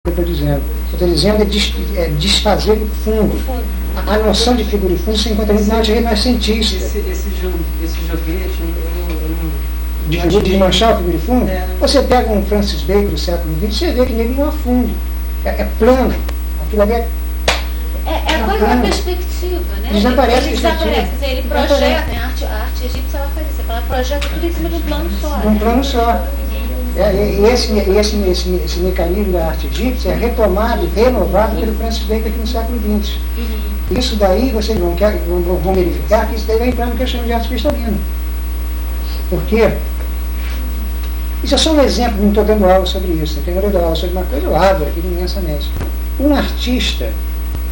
eu estou dizendo. Eu estou dizendo desfazer o fundo. A noção de figura e fundo se encontra muito na arte renascentista. Esse joguete, De desmanchar o figura e fundo? Você pega um Francis Bacon do século XX, você vê que nele não há fundo. É plano. Aquilo ali é coisa da perspectiva, né? Desaparece. Ele desaparece. Ele projeta, a arte egípcia ela faz isso, ela projeta tudo em cima de um plano só. De um plano só. E esse mecanismo da arte egípcia é retomado, renovado pelo Francis Bacon aqui no século XX. Isso daí, vocês vão verificar que isso daí vai entrar no questão de arte cristalina. Por quê? Isso é só um exemplo, não estou dando aula sobre isso. Entendeu? Eu dou aula sobre uma coisa, eu abro aqui imensamente. Um artista,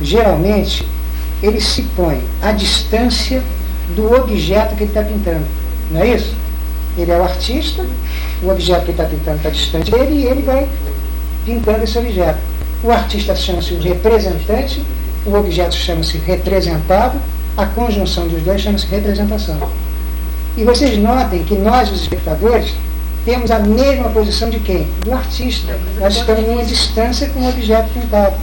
geralmente, ele se põe à distância do objeto que ele está pintando. Não é isso? Ele é o artista, o objeto que ele está pintando está distante dele e ele vai pintando esse objeto. O artista chama-se o representante, o objeto chama-se representado, a conjunção dos dois chama-se representação. E vocês notem que nós, os espectadores, temos a mesma posição de quem? Do artista. Nós estamos em uma distância com o objeto pintado.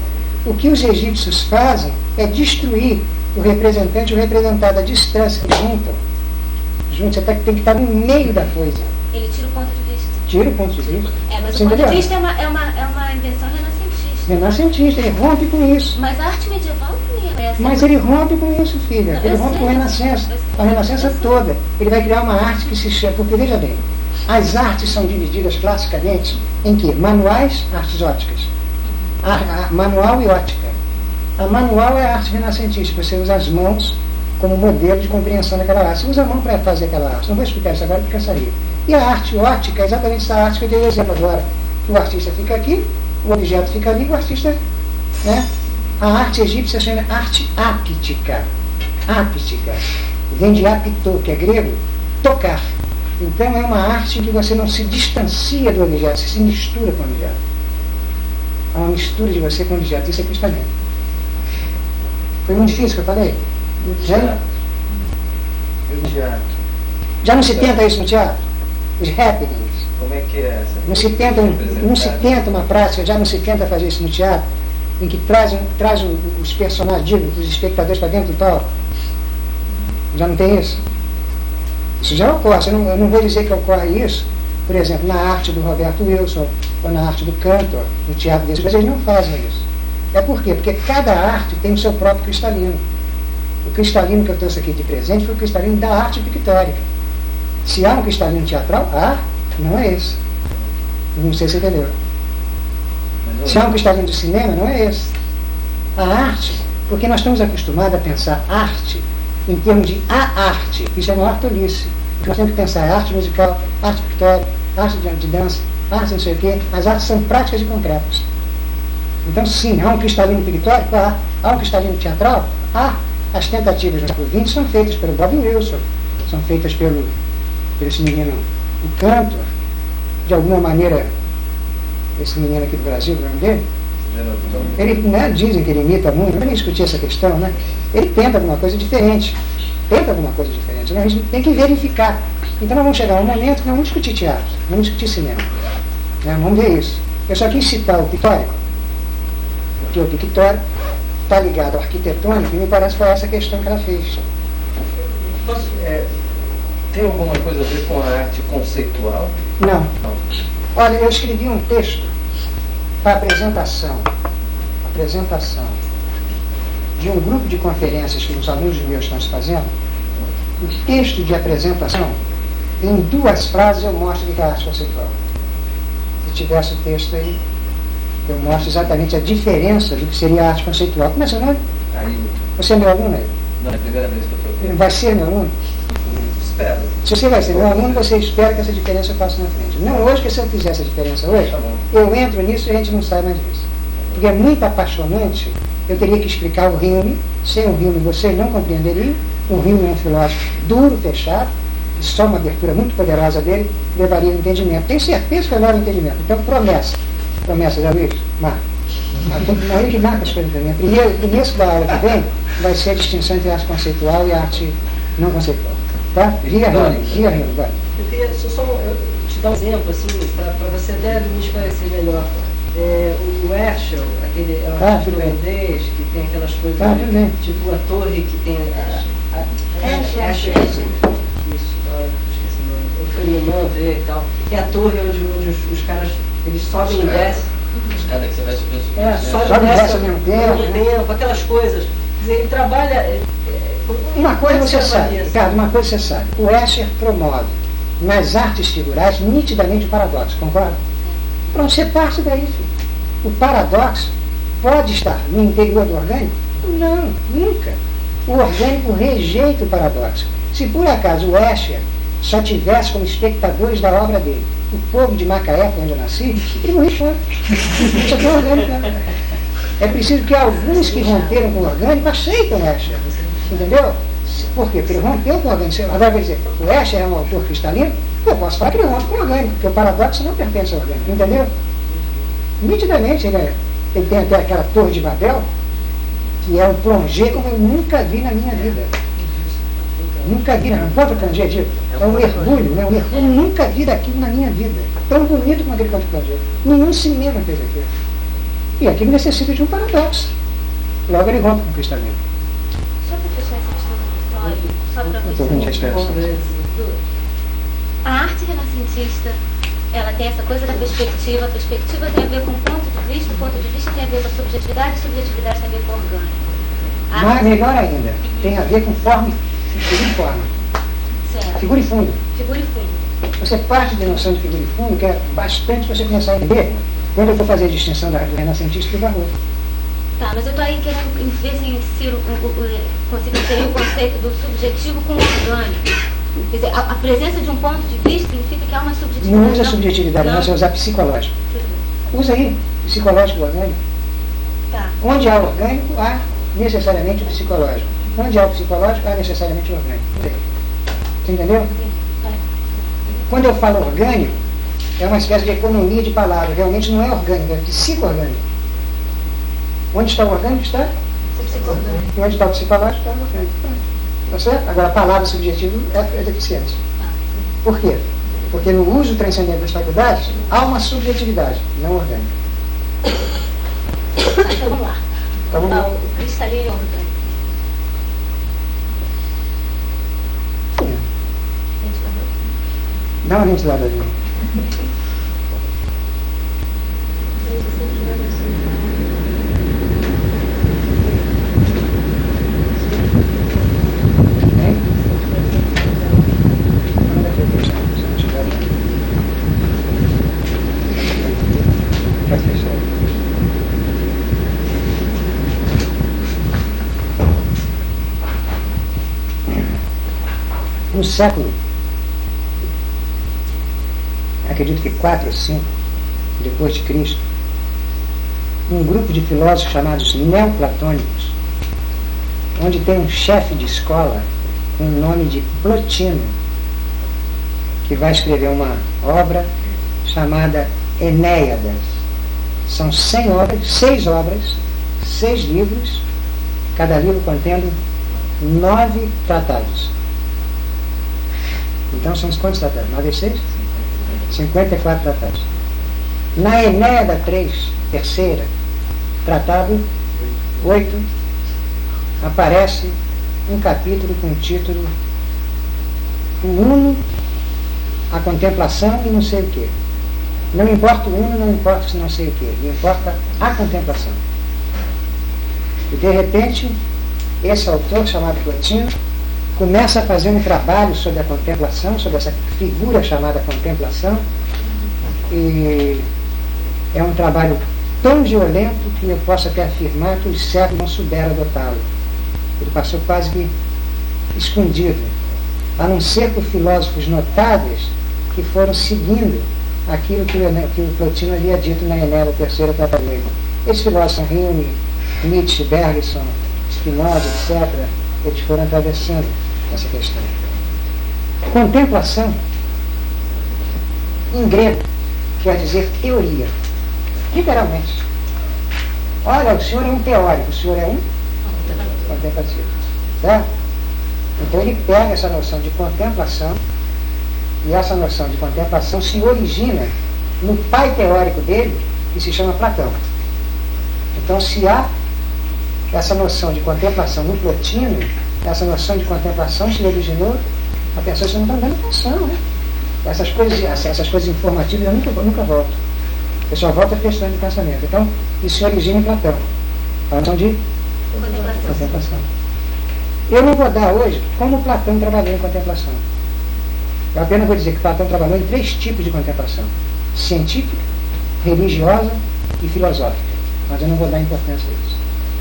O que os egípcios fazem é destruir o representante e o representado à distância. Juntos, você tem que estar no meio da coisa. Ele tira o ponto de vista. Tira o ponto de vista. Mas o ponto de vista é uma invenção renascentista. Renascentista, ele rompe com isso. Mas a arte medieval também é essa. Mas ele rompe com isso, filha. Ele rompe com a Renascença. A Renascença toda. Ele vai criar uma arte que se chama... Porque, veja bem, as artes são divididas classicamente em que? Manuais, artes óticas. Manual e ótica. A manual é a arte renascentista. Você usa as mãos como modelo de compreensão daquela arte. Você usa a mão para fazer aquela arte. Não vou explicar isso agora porque cansaria. E a arte ótica é exatamente essa arte que eu dei o exemplo agora. O artista fica aqui, o objeto fica ali, o artista... Né? A arte egípcia chama arte áptica. Áptica. Vem de apitô, que é grego, tocar. Então é uma arte em que você não se distancia do objeto, você se mistura com o objeto. Há uma mistura de você com o objeto. Isso é cristalino. Foi muito difícil que eu falei? Já não se tenta isso no teatro? Os happenings. Como é que é essa? Não se tenta uma prática, já não se tenta fazer isso no teatro, em que traz os personagens, os espectadores para dentro do palco. Já não tem isso? Isso já ocorre. Eu não vou dizer que ocorre isso, por exemplo, na arte do Roberto Wilson, ou na arte do Cantor, no teatro desses, mas eles não fazem isso. É por quê? Porque cada arte tem o seu próprio cristalino. O cristalino que eu trouxe aqui de presente foi o cristalino da arte pictórica. Se há um cristalino teatral, não é esse. Não sei se você entendeu. Se há um cristalino de cinema, não é esse. A arte, porque nós estamos acostumados a pensar arte em termos de a arte. Isso é uma artolice. Nós temos que pensar arte musical, arte pictórica, arte de dança, arte não sei o quê. As artes são práticas e concretas. Então, sim, há um cristalino pictórico, há um cristalino teatral, as tentativas no século XX são feitas pelo Bob Wilson, são feitas por esse menino, o Cantor, de alguma maneira, esse menino aqui do Brasil, o nome dele, ele, né, dizem que ele imita muito, eu nem discuti essa questão, né? Ele tenta alguma coisa diferente, né? A gente tem que verificar. Então nós vamos chegar a um momento que nós vamos discutir teatro, vamos discutir cinema, né? Vamos ver isso. Eu só quis citar o pictórico, porque o pictórico está ligado ao arquitetônico e me parece que foi essa questão que ela fez. Tem alguma coisa a ver com a arte conceitual? Não. Olha, eu escrevi um texto para apresentação de um grupo de conferências que os alunos meus estão se fazendo. O texto de apresentação, em 2 frases eu mostro o que é arte conceitual. Se tivesse o texto aí, eu mostro exatamente a diferença do que seria a arte conceitual. Como é seu nome? Você é meu aluno aí? Não, é a primeira vez que eu estou aqui. Vai ser meu aluno? Espero. Se você vai ser meu aluno, você espera que essa diferença eu faça na frente. Não hoje, porque se eu fizer essa diferença hoje, eu entro nisso e a gente não sai mais disso. Porque é muito apaixonante, eu teria que explicar o Hume. Sem o Hume vocês não compreenderiam. O Hume é um filósofo duro, fechado, e só uma abertura muito poderosa dele levaria ao entendimento. Tenho certeza que leva ao entendimento. Então, promessa, já viu? Marca. Aí que marca as coisas para mim. O começo da aula que vem vai ser a distinção entre arte conceitual e arte não conceitual. Tá? Ria Hume, vai. Eu queria só te dar um exemplo, assim, para você até me esclarecer melhor. O Herschel, aquele finlandês que tem aquelas coisas, tipo a torre que tem Herschel. Isso, esqueci o nome. Eu fui no Mão ver e tal. Tem a torre onde os caras, eles sobem e descem. Escada que você vai subir. Sobe e desce ao mesmo tempo, aquelas coisas. Quer dizer, ele trabalha... Uma coisa você sabe, Ricardo, uma coisa você sabe. O Escher promove nas artes figurais nitidamente o paradoxo, concorda? Pronto, você parte daí, filho. O paradoxo pode estar no interior do orgânico? Não, nunca. O orgânico rejeita o paradoxo. Se por acaso o Escher só tivesse como espectadores da obra dele o povo de Macaé, onde eu nasci, ele não responde. Isso aqui é orgânico. É preciso que alguns que romperam com o orgânico aceitem o Escher. Entendeu? Por quê? Porque ele rompeu com o orgânico. Agora vai dizer, o Escher é um autor cristalino? Eu posso falar que ele rompe com o orgânico, porque o paradoxo não pertence ao orgânico. Entendeu? Nitidamente, ele tem até aquela torre de Babel, que é um plongé como eu nunca vi na minha vida. Nunca vi, não pode plongé, digo. É um mergulho, né? Um mergulho, nunca vi daquilo na minha vida. Tão bonito como aquele canto de plongé. Nenhum cinema fez aquilo. E aquilo necessita de um paradoxo. Logo ele rompe com o cristalino. Só para fechar essa questão da história, só para a arte renascentista, ela tem essa coisa da perspectiva. A perspectiva tem a ver com o ponto de vista tem a ver com a subjetividade tem a ver com o orgânico. Mas melhor ainda, tem a ver com forma e forma. Certo. Figura e fundo. Figura e fundo. Você parte da noção de figura e fundo, que é bastante você começar a entender quando eu for fazer a distinção do renascentista e do barroco. Tá, mas eu estou aí querendo ver se Ciro consigo inserir o conceito do subjetivo com o orgânico. Quer dizer, a presença de um ponto de vista significa que há uma subjetividade. Não usa subjetividade, não, você usa psicológico. Usa aí, psicológico e orgânico. Tá. Onde há orgânico, há necessariamente o psicológico. Onde há o psicológico, há necessariamente o orgânico. Você entendeu? Quando eu falo orgânico, é uma espécie de economia de palavras. Realmente não é orgânico, é psico-orgânico. Onde está o orgânico, está? E onde está o psicológico, está o orgânico. Tá certo? Agora, a palavra subjetiva é deficiente. Por quê? Porque no uso transcendente das faculdades, há uma subjetividade, não orgânica. Então vamos lá. Então, vamos lá. O cristalino e o orgânico. Dá uma ventilada ali. No século, acredito que 4 ou 5 depois de Cristo, um grupo de filósofos chamados neoplatônicos, onde tem um chefe de escola com o nome de Plotino, que vai escrever uma obra chamada Enéadas. São 100 obras, 6 obras, 6 livros, cada livro contendo 9 tratados. Então são quantos tratados? 9 vezes 6? 54 tratados. Na Enéada 3, terceira, tratado 8, aparece um capítulo com o título O Uno, a Contemplação e não sei o quê. Não importa o Uno, não importa se não sei o quê. Não importa a contemplação. E de repente, esse autor, chamado Plotino, começa a fazer um trabalho sobre a contemplação, sobre essa figura chamada contemplação, e é um trabalho tão violento que eu posso até afirmar que os séculos não souberam adotá-lo. Ele passou quase que escondido, a não ser por filósofos notáveis que foram seguindo aquilo que o Plotino havia dito na Enéada terceira tratado. Esses filósofos são Hume, Nietzsche, Bergson, Spinoza, etc., eles foram atravessando essa questão. Contemplação, em grego, quer dizer teoria. Literalmente. Olha, o senhor é um teórico, o senhor é um contemplativo. Certo? Então ele pega essa noção de contemplação, e essa noção de contemplação se origina no pai teórico dele, que se chama Platão. Então, se há essa noção de contemplação no Plotino, essa noção de contemplação se originou, a pessoa não está dando atenção, né? Essas coisas informativas eu nunca volto. Eu só volto a questão de pensamento. Então, isso se origina em Platão. A noção de contemplação. Eu não vou dar hoje como Platão trabalhou em contemplação. Eu apenas vou dizer que Platão trabalhou em 3 tipos de contemplação: científica, religiosa e filosófica. Mas eu não vou dar importância a isso.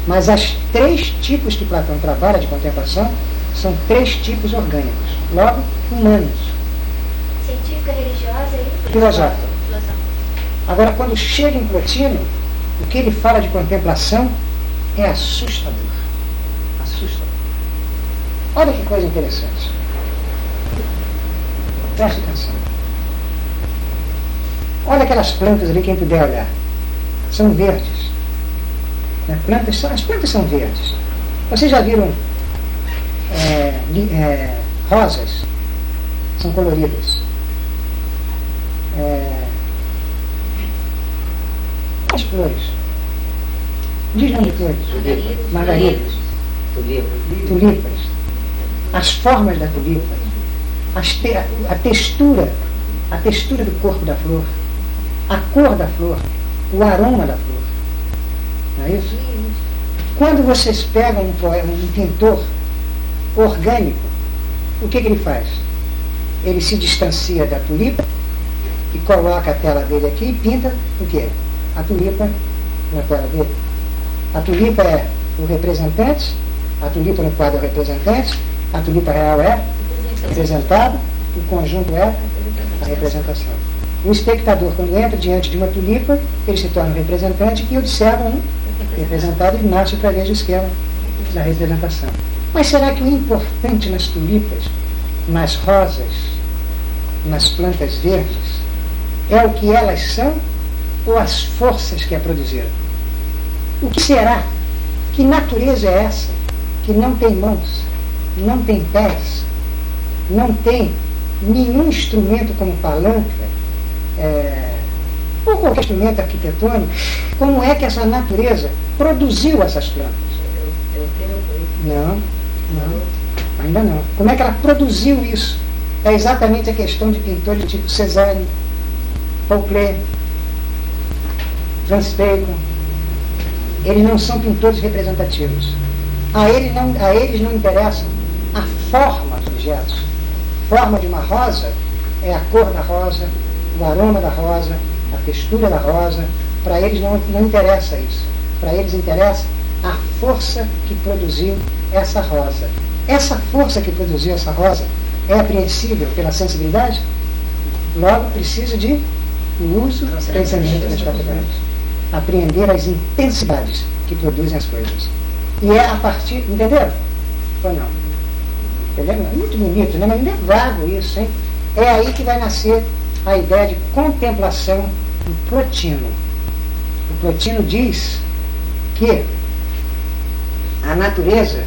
Mas as 3 tipos que Platão trabalha de contemplação são 3 tipos orgânicos, logo humanos. Científica, religiosa e filosófica. Agora, quando chega em Plotino, o que ele fala de contemplação é assustador. Assustador. Olha que coisa interessante. Preste atenção. Olha aquelas plantas ali, quem puder olhar. São verdes. As plantas são verdes. Vocês já viram rosas? São coloridas. As flores. Diz nome de flores. Margaridas. Tulipas. As formas da tulipa. A textura do corpo da flor. A cor da flor. O aroma da flor. Não é isso? Quando vocês pegam um pintor orgânico, o que ele faz? Ele se distancia da tulipa e coloca a tela dele aqui e pinta o quê? A tulipa na tela dele. A tulipa é o representante, a tulipa no quadro é o representante, a tulipa real é representada, o conjunto é a representação. O espectador, quando entra diante de uma tulipa, ele se torna um representante e observa um representado e nasce através do esquema da representação. Mas será que o importante nas tulipas, nas rosas, nas plantas verdes, é o que elas são ou as forças que a produziram? O que será? Que natureza é essa que não tem mãos, não tem pés, não tem nenhum instrumento como palanca, ou qualquer instrumento arquitetônico? Como é que essa natureza produziu essas plantas? Não, ainda não. Como é que ela produziu isso? É exatamente a questão de pintores tipo Cézanne, Paul Klee, Francis Bacon. Eles não são pintores representativos. A eles não interessam a forma dos objetos. A forma de uma rosa é a cor da rosa, o aroma da rosa, a textura da rosa. Para eles não interessa isso. Para eles interessa a força que produziu essa rosa. Essa força que produziu essa rosa é apreensível pela sensibilidade? Logo, precisa de uso do pensamento das faculdades. Apreender as intensidades que produzem as coisas. E é a partir... Entenderam? Ou não? Entenderam? É muito bonito, né? Mas ainda é vago isso, hein? É aí que vai nascer a ideia de contemplação do Plotino. O Plotino diz que a natureza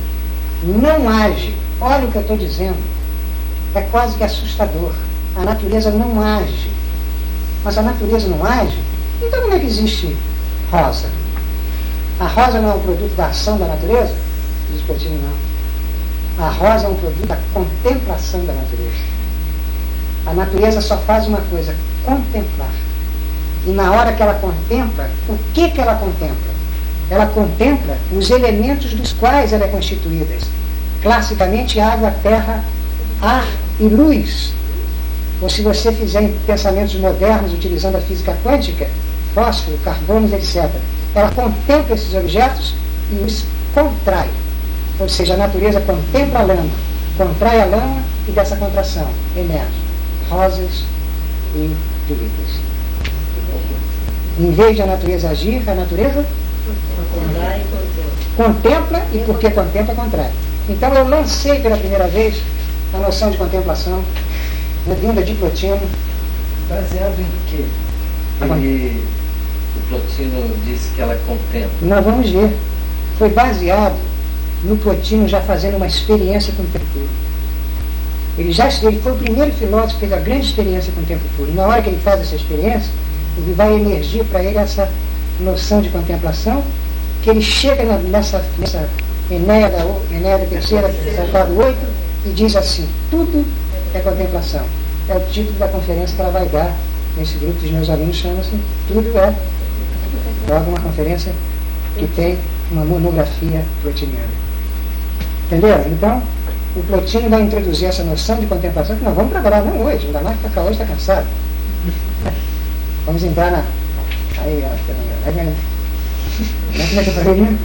não age. Olha o que eu estou dizendo. É quase que assustador. A natureza não age. Mas a natureza não age? Então como é que existe rosa? A rosa não é um produto da ação da natureza? Diz Plotino, não. A rosa é um produto da contemplação da natureza. A natureza só faz uma coisa, contemplar. E na hora que ela contempla, o que ela contempla? Ela contempla os elementos dos quais ela é constituída. Classicamente, água, terra, ar e luz. Ou se você fizer em pensamentos modernos, utilizando a física quântica, fósforo, carbonos, etc. Ela contempla esses objetos e os contrai. Ou seja, a natureza contempla a lama, contrai a lama e dessa contração emerge rosas e tulipas. Em vez de a natureza agir, a natureza contempla e porque contempla, contrai. Então eu lancei pela primeira vez a noção de contemplação, vinda de Plotino. Baseado em quê? O Plotino disse que ela contempla. Nós vamos ver. Foi baseado no Plotino já fazendo uma experiência com o tempo puro. Ele foi o primeiro filósofo que fez a grande experiência com o tempo puro. E na hora que ele faz essa experiência, e vai emergir para ele essa noção de contemplação, que ele chega nessa Enéada terceira, quadro 8, e diz assim: tudo é contemplação. É o título da conferência que ela vai dar nesse grupo dos meus alunos, chama-se Tudo é. Logo uma conferência que tem uma monografia plotiniana. Entenderam? Então, o Plotino vai introduzir essa noção de contemplação que nós vamos trabalhar, não hoje, ainda mais porque hoje está cansado. Vamos entrar na... Aí, ó, como é que eu falei mesmo?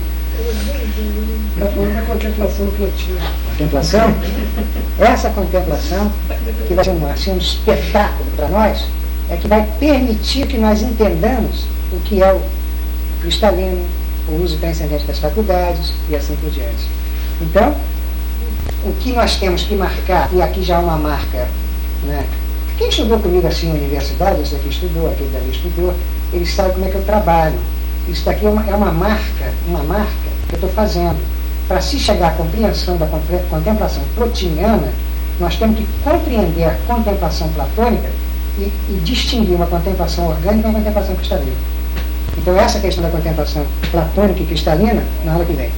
Está falando da contemplação do Plotino. Contemplação? Essa contemplação, que vai ser um espetáculo para nós, é que vai permitir que nós entendamos o que é o cristalino, o uso transcendente das faculdades e assim por diante. Então, o que nós temos que marcar, e aqui já há uma marca, né? Quem estudou comigo assim na universidade, esse aqui estudou, aquele dali estudou, ele sabe como é que eu trabalho. Isso daqui é uma marca que eu estou fazendo. Para se chegar à compreensão da contemplação plotiniana, nós temos que compreender a contemplação platônica e distinguir uma contemplação orgânica e uma contemplação cristalina. Então essa questão da contemplação platônica e cristalina, na aula que vem.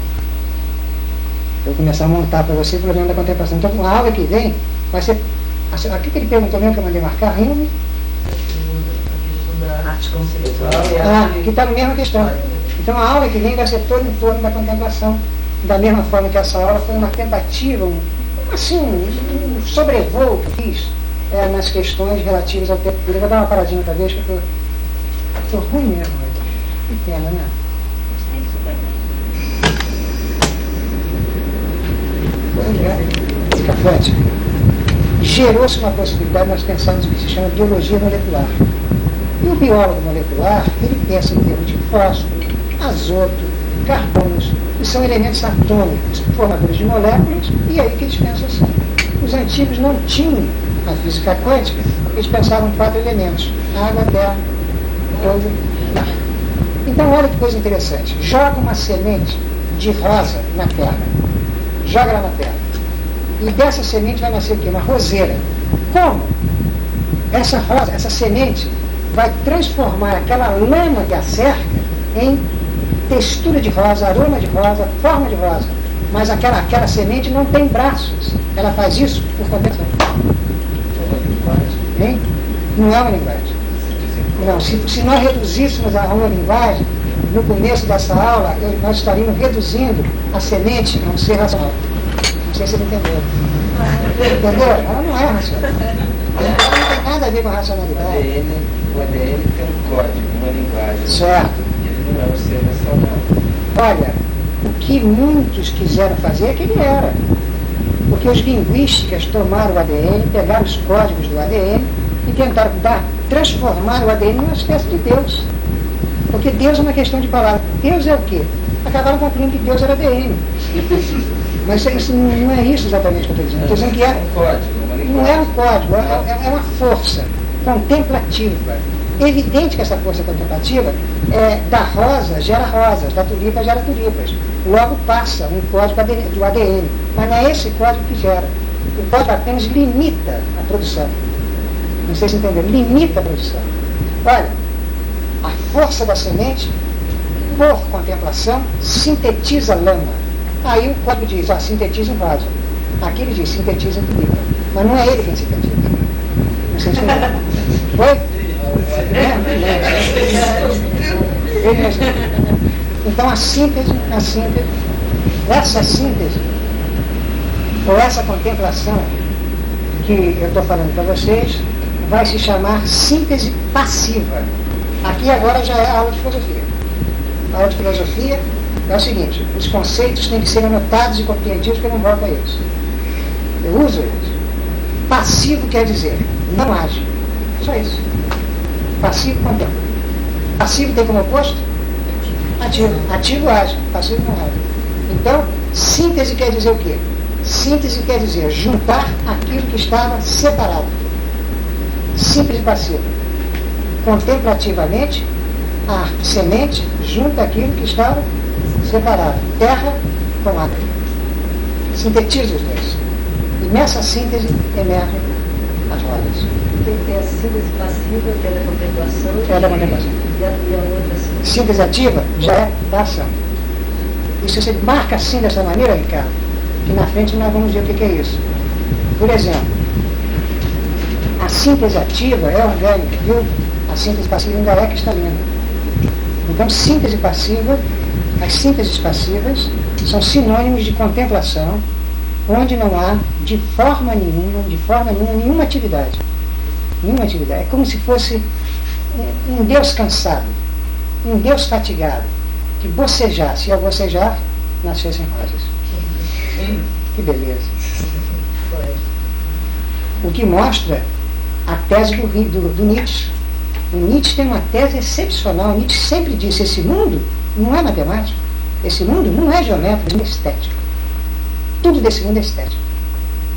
Eu vou começar a montar para você o problema da contemplação. Então a aula que vem vai ser... Aqui que ele perguntou mesmo que eu mandei marcar, rimo. Da arte conceitual. Que está na mesma questão. Então a aula que vem vai ser toda em torno da contemplação. Da mesma forma que essa aula foi uma tentativa, um sobrevoo que eu fiz nas questões relativas ao tempo puro. Eu vou dar uma paradinha outra vez, que eu estou ruim mesmo. Que pena, né? Fica forte. Gerou-se uma possibilidade, nós pensamos que se chama biologia molecular. E o biólogo molecular, ele pensa em termos de fósforo, azoto, carbonos, que são elementos atômicos, formadores de moléculas, e aí que eles pensam assim. Os antigos não tinham a física quântica, eles pensavam em 4 elementos: água, terra, fogo e ar. Então olha que coisa interessante. Joga uma semente de rosa na terra. Joga ela na terra. E dessa semente vai nascer o quê? Uma roseira. Como? Essa rosa, essa semente, vai transformar aquela lama que a cerca em textura de rosa, aroma de rosa, forma de rosa. Mas aquela semente não tem braços. Ela faz isso por compensação. Hein? Não é uma linguagem. Não, se nós reduzíssemos a uma linguagem, no começo dessa aula, nós estaríamos reduzindo a semente a um ser racional. Não sei se você entendeu. Entendeu? Ela não é racional. Ela não tem nada a ver com a racionalidade. O ADN tem um código, uma linguagem. Certo. Ele não é um ser racional. Olha, o que muitos quiseram fazer é que ele era. Porque os linguísticas tomaram o ADN, pegaram os códigos do ADN e tentaram transformar o ADN numa espécie de Deus. Porque Deus é uma questão de palavra. Deus é o quê? Acabaram concluindo que Deus era ADN. Mas isso não é isso exatamente que eu estou dizendo. Estou dizendo que não é um código, é uma força contemplativa. É evidente que essa força contemplativa da rosa gera rosas, da tulipa gera tulipas. Logo passa um código do ADN. Mas não é esse código que gera. O código apenas limita a produção. Não sei se entenderam. Limita a produção. Olha, a força da semente, por contemplação, sintetiza lama. Aí o código diz, sintetiza em rosa. Aqui ele diz, sintetiza em tulipa. Mas não é ele quem sintetiza. Não sei se entenderam. Foi? Então essa síntese, ou essa contemplação que eu estou falando para vocês, vai se chamar síntese passiva. Aqui agora já é a aula de filosofia. A aula de filosofia é o seguinte: os conceitos têm que ser anotados e compreendidos, porque eu não volto a eles. Eu uso eles. Passivo quer dizer não age. Só isso. Passivo contempla. Passivo tem como oposto? Ativo. Ativo age. Passivo não age. Então, síntese quer dizer o quê? Síntese quer dizer juntar aquilo que estava separado. Simples e passivo. Contemplativamente, a semente junta aquilo que estava separado. Terra com água. Sintetiza os dois. E nessa síntese emerge as rodas. Tem a síntese passiva, que é da contemplação. É da contemplação. E a outra síntese. Síntese ativa já é da ação. E se você marca assim dessa maneira, Ricardo, que na frente nós vamos ver o que é isso. Por exemplo, a síntese ativa é orgânica, viu? A síntese passiva ainda é cristalina. Então, síntese passiva, as sínteses passivas são sinônimos de contemplação, onde não há de forma nenhuma, nenhuma atividade. Nenhuma atividade. É como se fosse um Deus cansado, um Deus fatigado, que bocejasse, e ao bocejar, nascessem rosas. Que beleza. O que mostra a tese do Nietzsche. O Nietzsche tem uma tese excepcional. O Nietzsche sempre disse: esse mundo não é matemático, esse mundo não é geométrico, esse mundo é estético. Tudo desse mundo é estético.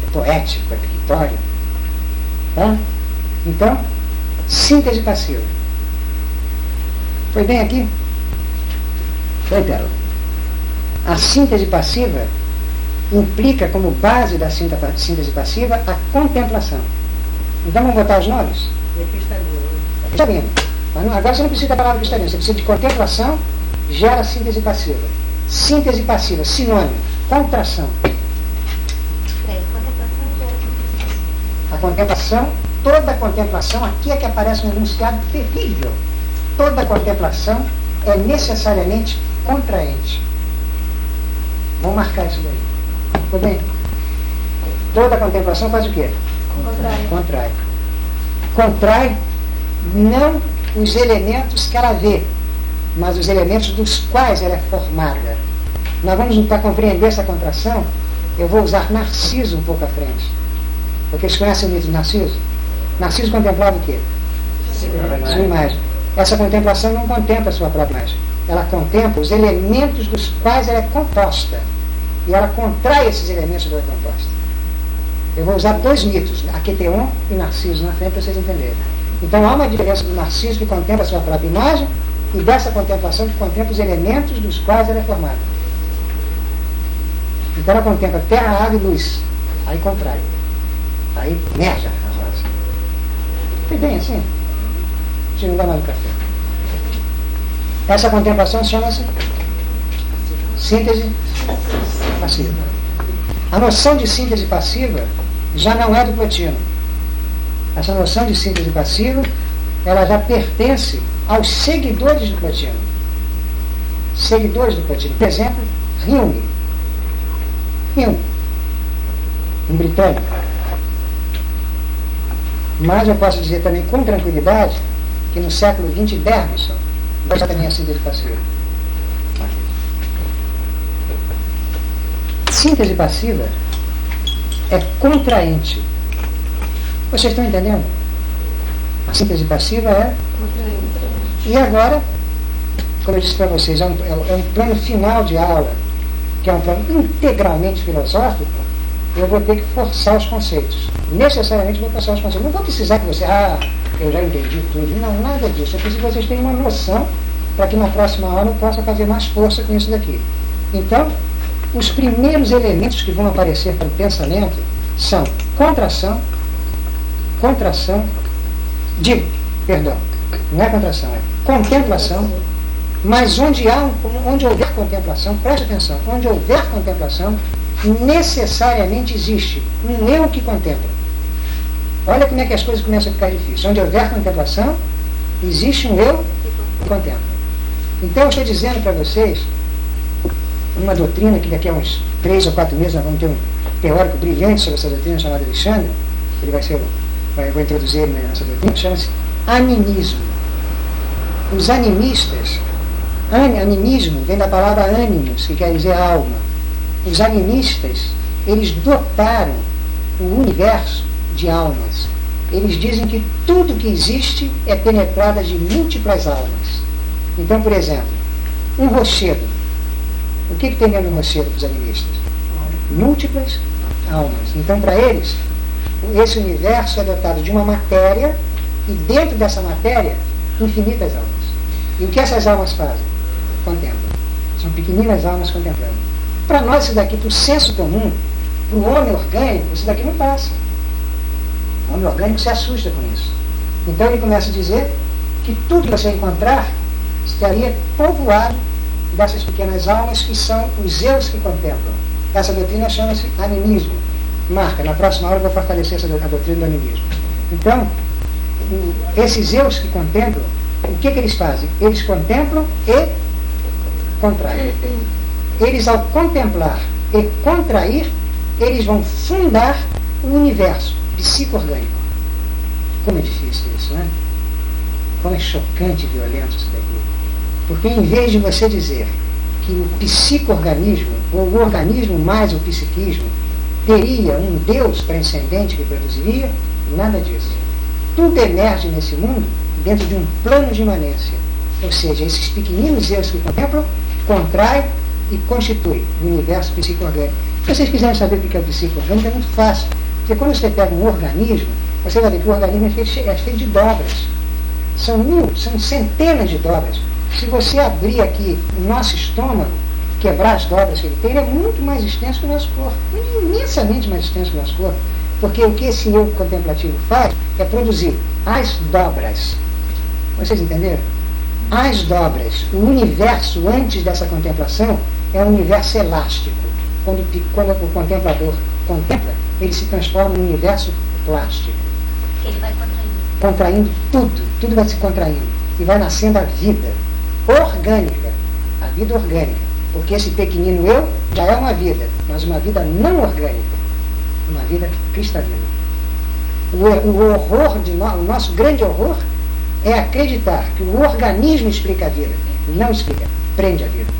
É poético, é pictórico. Tá? Então, síntese passiva. Foi bem aqui? Foi, Pérola. A síntese passiva implica como base da síntese passiva a contemplação. Então vamos botar os nomes? Cristalino. Agora você não precisa da palavra cristalino, você precisa de contemplação, gera síntese passiva. Síntese passiva, sinônimo, contração. A contemplação, toda a contemplação, aqui é que aparece um enunciado terrível. Toda a contemplação é necessariamente contraente. Vamos marcar isso daí. Tudo bem? Toda contemplação faz o quê? Contrai. Contrai não os elementos que ela vê, mas os elementos dos quais ela é formada. Nós vamos, para compreender essa contração, eu vou usar Narciso um pouco à frente. Porque vocês conhecem o mito de Narciso? Narciso contemplava o quê? Sua imagem. Essa contemplação não contempla a sua própria imagem. Ela contempla os elementos dos quais ela é composta. E ela contrai esses elementos da composta. Eu vou usar dois mitos, Aqueteon e Narciso, na frente para vocês entenderem. Então há uma diferença do Narciso que contempla a sua própria imagem e dessa contemplação que contempla os elementos dos quais ela é formada. Então ela contempla terra, água e luz. Aí contrai. Aí emerge a rosa. Foi bem assim? Deixa eu não dar mais um café. Essa contemplação chama-se síntese passiva. A noção de síntese passiva já não é do Plotino. Essa noção de síntese passiva, ela já pertence aos seguidores do Plotino. Seguidores do Plotino. Por exemplo, Hume. Um britânico. Mas eu posso dizer também com tranquilidade que no século XX, Bergson já também é síntese passiva. Síntese passiva é contraente. Vocês estão entendendo? A síntese passiva é contraente. E agora, como eu disse para vocês, é um plano final de aula, que é um plano integralmente filosófico. Eu vou ter que forçar os conceitos. Necessariamente vou forçar os conceitos. Não vou precisar que você, eu já entendi tudo. Não, nada disso. Eu preciso que vocês tenham uma noção para que na próxima aula eu possa fazer mais força com isso daqui. Então, os primeiros elementos que vão aparecer para o pensamento são contração, não é contração, é contemplação, mas onde houver contemplação, preste atenção, onde houver contemplação, necessariamente existe um eu que contempla. Olha como é que as coisas começam a ficar difíceis. Onde houver contemplação, existe um eu que contempla. Então eu estou dizendo para vocês uma doutrina que daqui a uns 3 ou 4 meses nós vamos ter um teórico brilhante sobre essa doutrina chamado Alexandre. Ele vou introduzir ele nessa doutrina, chama-se animismo. Os animistas, animismo vem da palavra ânimos, que quer dizer alma. Os animistas, eles dotaram o universo de almas. Eles dizem que tudo que existe é penetrado de múltiplas almas. Então, por exemplo, um rochedo. O que tem dentro do rochedo para os animistas? Múltiplas almas. Então, para eles, esse universo é dotado de uma matéria e dentro dessa matéria, infinitas almas. E o que essas almas fazem? Contemplam. São pequeninas almas contemplando. Para nós, isso daqui, para o senso comum, para o homem orgânico, isso daqui não passa. O homem orgânico se assusta com isso. Então ele começa a dizer que tudo que você encontrar estaria povoado dessas pequenas almas que são os eus que contemplam. Essa doutrina chama-se animismo. Marca, na próxima aula eu vou fortalecer a doutrina do animismo. Então, esses eus que contemplam, o que eles fazem? Eles contemplam e contraem. Eles, ao contemplar e contrair, eles vão fundar o universo psico-orgânico. Como é difícil isso, né? Como é chocante e violento isso daqui. Porque em vez de você dizer que o psico-organismo, ou o organismo mais o psiquismo, teria um Deus transcendente que produziria, nada disso. Tudo emerge nesse mundo dentro de um plano de imanência. Ou seja, esses pequeninos eus que contemplam, contraem e constituem o universo psico-orgânico. Se vocês quiserem saber o que é o psico-orgânico, é muito fácil. Porque quando você pega um organismo, você vai ver que o organismo é feito de dobras. São centenas de dobras. Se você abrir aqui o nosso estômago, quebrar as dobras que ele tem, ele é muito mais extenso que o nosso corpo. Imensamente mais extenso que o nosso corpo. Porque o que esse eu contemplativo faz é produzir as dobras. Vocês entenderam? As dobras. O universo antes dessa contemplação é um universo elástico. Quando o contemplador contempla, ele se transforma num universo plástico. Ele vai contraindo tudo vai se contraindo. E vai nascendo a vida orgânica. A vida orgânica. Porque esse pequenino eu já é uma vida, mas uma vida não orgânica. Uma vida cristalina. O nosso grande horror é acreditar que o organismo explica a vida. Não explica, prende a vida.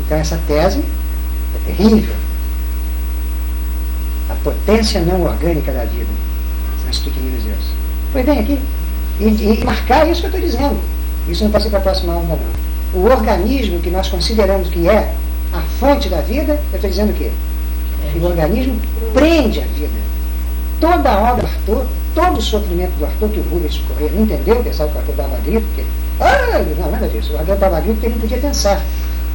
Então essa tese é terrível. A potência não orgânica da vida são os pequeninos eus. Foi bem aqui. E marcar isso que eu estou dizendo. Isso não pode ser para a próxima aula, não. O organismo que nós consideramos que é a fonte da vida, eu estou dizendo o quê? Que o organismo prende a vida. Toda a obra do Arthur, todo o sofrimento do Arthur, que o Rubens Correia não entendeu, pensava que o Arthur dava grito, porque, não, nada disso, o Arthur dava grito porque ele não podia pensar.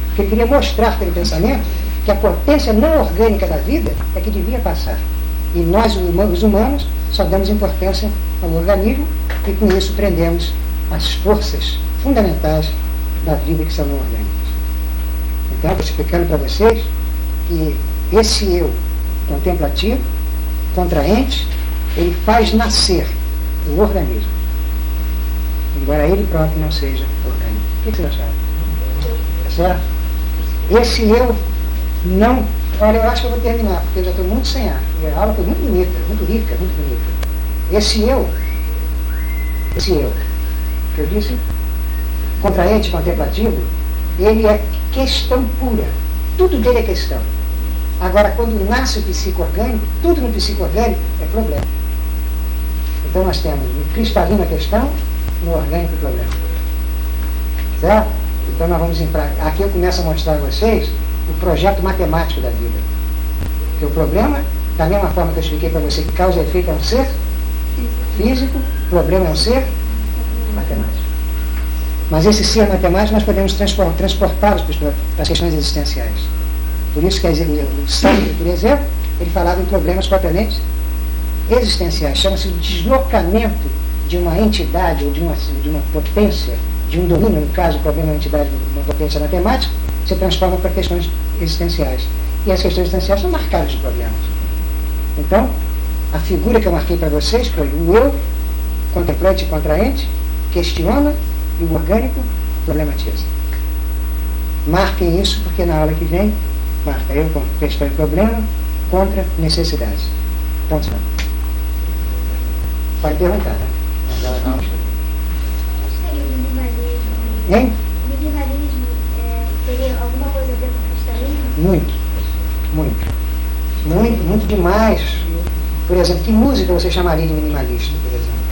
Porque ele queria mostrar pelo pensamento que a potência não orgânica da vida é que devia passar. E nós, os humanos, só damos importância ao organismo e com isso prendemos as forças fundamentais da vida que são não orgânicas. Então, estou explicando para vocês que esse eu contemplativo, contraente, ele faz nascer o organismo, embora ele próprio não seja orgânico. O que vocês acharam? Certo? Esse eu não... Olha, eu acho que eu vou terminar, porque eu já estou muito sem ar. A aula foi muito bonita, muito rica, muito bonita. Esse eu, que eu disse, contraente, contemplativo, ele é questão pura. Tudo dele é questão. Agora, quando nasce o psico-orgânico, tudo no psico-orgânico é problema. Então nós temos no cristalino a questão, no orgânico o problema. Certo? Então nós vamos entrar. Aqui eu começo a mostrar a vocês o projeto matemático da vida. Porque o problema, da mesma forma que eu expliquei para você que causa e efeito é um ser físico, o problema é um ser matemático. Mas esse ser matemático nós podemos transportá-los para as questões existenciais. Por isso que o Sartre, por exemplo, ele falava em problemas propriamente existenciais. Chama-se o deslocamento de uma entidade ou de uma potência, de um domínio, no caso, o problema é uma entidade, uma potência matemática, se transforma para questões existenciais. E as questões existenciais são marcadas de problemas. Então, a figura que eu marquei para vocês foi o eu, contemplante e contraente, questiona, e o orgânico problematiza. Marquem isso, porque na aula que vem, marca eu com questão e problema contra necessidade. Ponto final. Pode perguntar, né? Seria o minimalismo? Hein? O minimalismo teria alguma coisa a ver com o cristianismo? Muito. Muito. Muito, muito demais. Por exemplo, que música você chamaria de minimalista, por exemplo?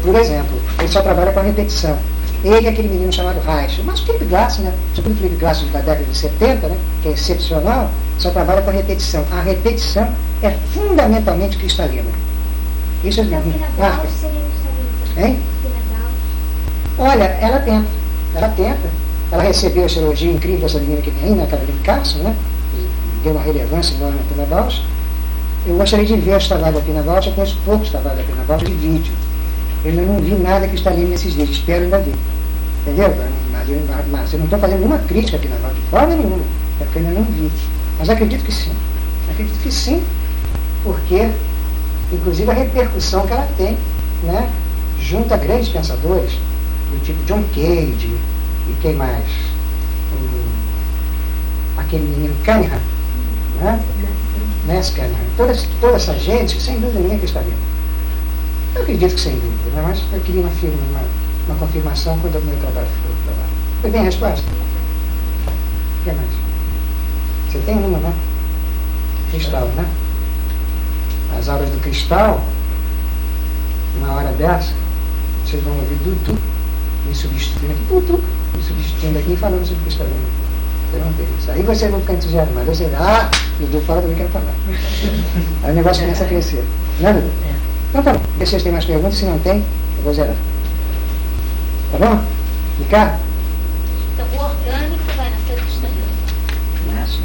Por exemplo, ele só trabalha com a repetição. Ele é aquele menino chamado Reich, mas o Philip Glass, né? Sobretudo o Philip Glass da década de 70, né? Que é excepcional, só trabalha com a repetição. A repetição é fundamentalmente cristalina. Isso é marca. Hein? Olha, ela tenta. Ela recebeu esse elogio incrível dessa menina que vem aí, né? Caroline Carson, né? Deu uma relevância enorme na Pina Bausch. Eu gostaria de ver a Stavada da Pina Bausch, eu conheço pouco Stavada da Pina Bausch de vídeo. Eu ainda não vi nada que está ali nesses vídeos, espero ainda ver. Entendeu? Mas eu não estou fazendo nenhuma crítica aqui na Bausch, de forma nenhuma, é porque eu ainda não vi. Mas acredito que sim. Acredito que sim, porque, inclusive, a repercussão que ela tem, né, junto a grandes pensadores, do tipo John Cage, e quem mais? Aquele menino Cunningham, né? Ness Cunningham. Toda essa gente, sem dúvida nenhuma, que está vendo. Eu acredito que sem dúvida, né? Mas eu queria uma confirmação quando o meu trabalho for trabalho. Foi bem a resposta? O que mais? Você tem uma, né? Cristal, né? As aulas do Cristal, uma hora dessa, vocês vão ouvir Dudu me substituindo aqui, Dudu me substituindo aqui e falando sobre Cristal. Você não tem isso. Aí vocês vão ficar entusiasmados. Você vai, Dudu fala, também quero falar. Aí o negócio começa a crescer. Não é, Dudu? Então tá bom. Se vocês têm mais perguntas, se não tem, eu vou zerar. Tá bom? Ricardo? Então, o orgânico vai nascer do exterior. Nasce.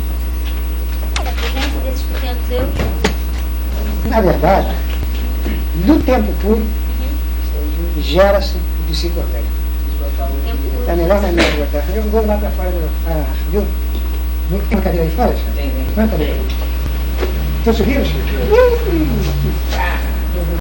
A presença desses pequenos eu. Na verdade, do tempo puro, gera-se o psico-orgânico. É a melhor maneira de botar. Eu vou lá para fora da. Viu? Tem uma cadeira aí fora? Tem. Não é cadeira? Então subiram?